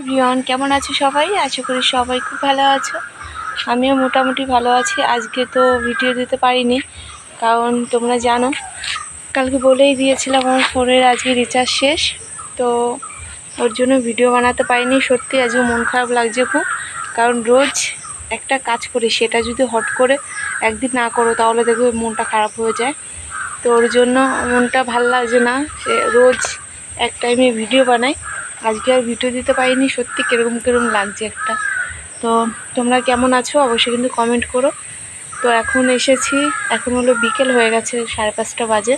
Everyone, কেমন আছো সবাই? আশা করি সবাই খুব ভালো আছো। আমিও মোটামুটি ভালো আছি। আজকে তো ভিডিও দিতে পারিনি, কারণ তোমরা জানো কালকে বলেই দিয়েছিলাম আমার ফোনের আজকে রিচার্জ শেষ, তো ওর জন্য ভিডিও বানাতে পারিনি। সত্যি আজকে মন খারাপ লাগছে খুব, কারণ রোজ একটা কাজ করি, সেটা যদি হট করে একদিন না করো তাহলে দেখবে মনটা খারাপ হয়ে যায়। তো ওর জন্য মনটা ভালো লাগছে না, সে রোজ এক টাইমে ভিডিও বানাই। আজকে আর ভিডিও দিতে পারিনি, সত্যি কীরকম লাগছে একটা। তো তোমরা কেমন আছো অবশ্যই কিন্তু কমেন্ট করো। তো এখন এসেছি, এখন হলো বিকেল হয়ে গেছে, 5:30 বাজে।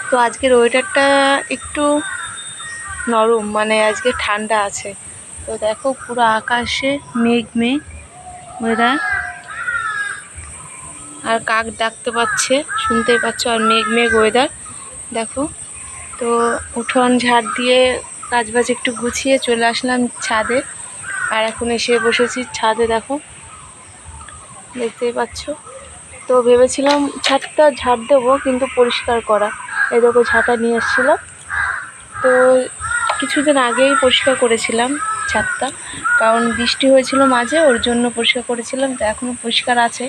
তো আজকের ওয়েদারটা একটু নরম, মানে আজকে ঠান্ডা আছে। তো দেখো পুরো আকাশে মেঘ ওয়েদার, আর কাক ডাকতে পাচ্ছে, শুনতেই পাচ্ছ, আর মেঘ ওয়েদার দেখো। তো উঠোন ঝাড় দিয়ে কাজবাজ একটু গুছিয়ে চলে আসলাম ছাদে, আর এখন এসে বসেছি ছাদে, দেখো দেখতেই পাচ্ছ। তো ভেবেছিলাম ছাদটা ঝাড় দেবো, কিন্তু পরিষ্কার করা, এই দেখো ঝাঁটা নিয়ে এসেছিলাম। তো কিছুদিন আগেই পরিষ্কার করেছিলাম ছাদটা, কারণ বৃষ্টি হয়েছিল মাঝে, ওর জন্য পরিষ্কার করেছিলাম। তো এখনও পরিষ্কার আছে,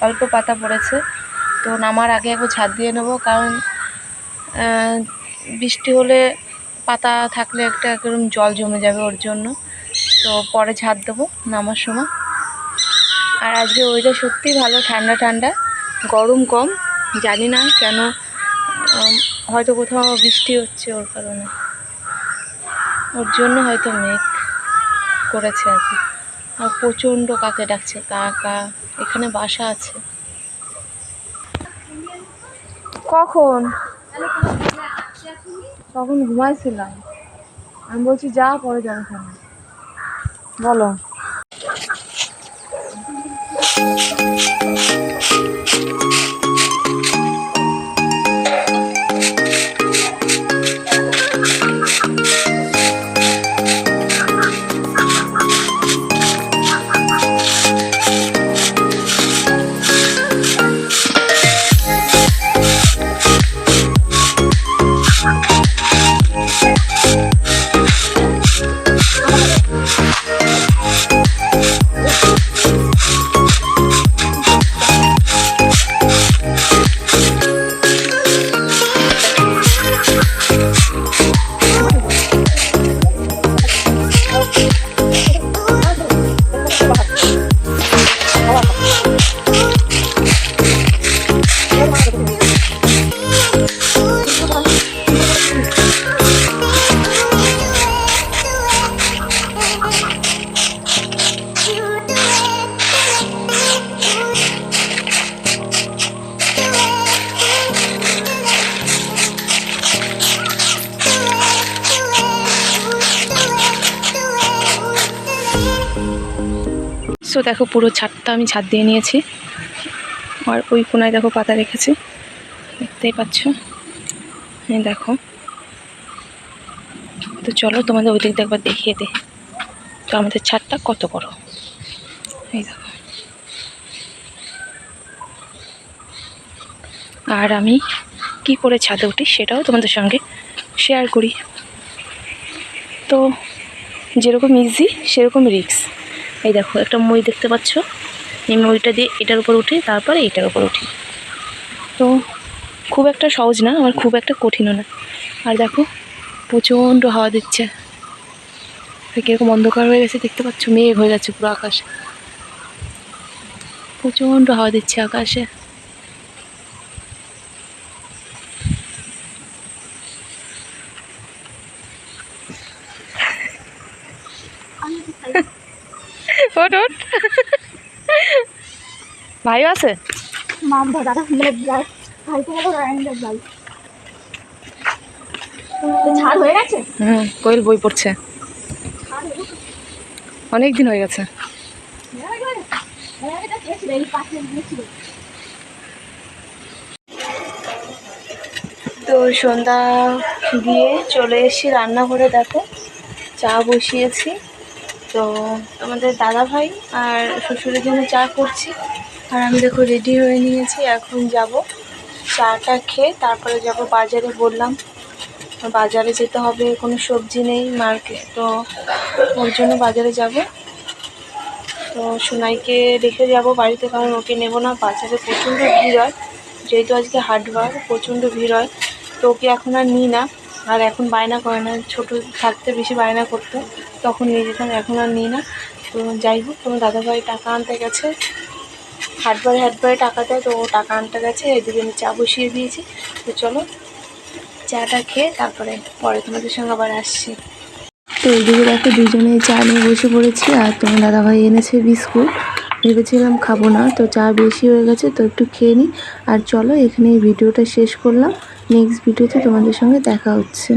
অল্প পাতা পড়েছে। তো নামার আগে একবার ঝাড় দিয়ে নেবো, কারণ বৃষ্টি হলে পাতা থাকলে একরকম জল জমে যাবে, ওর জন্য। তো পরে ঝাড় দেবো নামার সময়। আর আজকে ওয়েদার সত্যিই ভালো, ঠান্ডা ঠান্ডা, গরম কম। জানি না কেন, হয়তো কোথাও বৃষ্টি হচ্ছে ওর কারণে, ওর জন্য হয়তো মেঘ করেছে আর কি। আর প্রচণ্ড কাকে ডাকছে, কাকা এখানে বাসা আছে। কখন ঘুমাইছিলাম, আমি বলছি যা পরে যাবো, বলো। সো দেখো পুরো ছাদটা আমি ছাদ দিয়ে নিয়েছি, আর ওই কোনায় দেখো পাতা রেখেছি, দেখতেই পাচ্ছ, হ্যাঁ দেখো। তো চলো তোমাদের ওই দিকটা একবার দেখিয়ে দে, তো আমাদের ছাদটা কত বড়, এই দেখো। আর আমি কি করে ছাদে উঠি সেটাও তোমাদের সঙ্গে শেয়ার করি। তো যেরকম ইজি সেরকম রিস্ক। এই দেখো একটা মই দেখতে পাচ্ছ, এই মইটা দিয়ে এটার উপর উঠি, তারপরে এটার উপর উঠি। তো খুব একটা সহজ না, আবার খুব একটা কঠিনও না। আর দেখো প্রচণ্ড হাওয়া দিচ্ছে, কীরকম অন্ধকার হয়ে গেছে দেখতে পাচ্ছ, মেঘ হয়ে যাচ্ছে পুরো আকাশে, প্রচণ্ড হাওয়া দিচ্ছে আকাশে। ওঠ ওঠ, ভাইও আছে, কোয়েল বই পড়ছে, অনেক দিন হয়ে গেছে। তো সন্ধ্যা দিয়ে চলে এসেছি রান্নাঘরে, দেখো চা বসিয়েছি। তো আমাদের দাদা ভাই আর শ্বশুরের জন্য চা করছি, আর আমি দেখো রেডি হয়ে নিয়েছি। এখন যাব চাটা খেয়ে, তারপরে যাব বাজারে, বললাম বাজারে যেতে হবে, কোনো সবজি নেই মার্কেট, তো ওর জন্য বাজারে যাব। তো সোনাইকে রেখে যাব বাড়িতে, কারণ ওকে নেব না, বাজারে প্রচণ্ড ভিড় হয়, যেহেতু আজকে হাটবার প্রচণ্ড ভিড় হয়। তো ওকে এখন আর নিই না, আর এখন বায়না করে না, ছোটো থাকতে বেশি বায়না করতো, তখন নিয়ে যেতাম, এখন আর নিই না। তো যাই হোক, তোমার দাদাভাই টাকা আনতে গেছে, হাটবারে টাকা দেয়, তো ও টাকা আনতে গেছে। এদিকে আমি চা বসিয়ে দিয়েছি। তো চলো চাটা খেয়ে তারপরে পরে তোমাদের সঙ্গে আবার আসছি। তো এদিকে দেখো দুজনেই চা নিয়ে বসে পড়েছি, আর তোমার দাদাভাই এনেছে বিস্কুট। ভেবেছিলাম খাবো না, তো চা বেশি হয়ে গেছে, তো একটু খেয়ে নিই। আর চলো এখানে এই ভিডিওটা শেষ করলাম, নেক্সট ভিডিওতে তোমাদের সঙ্গে দেখা হচ্ছে।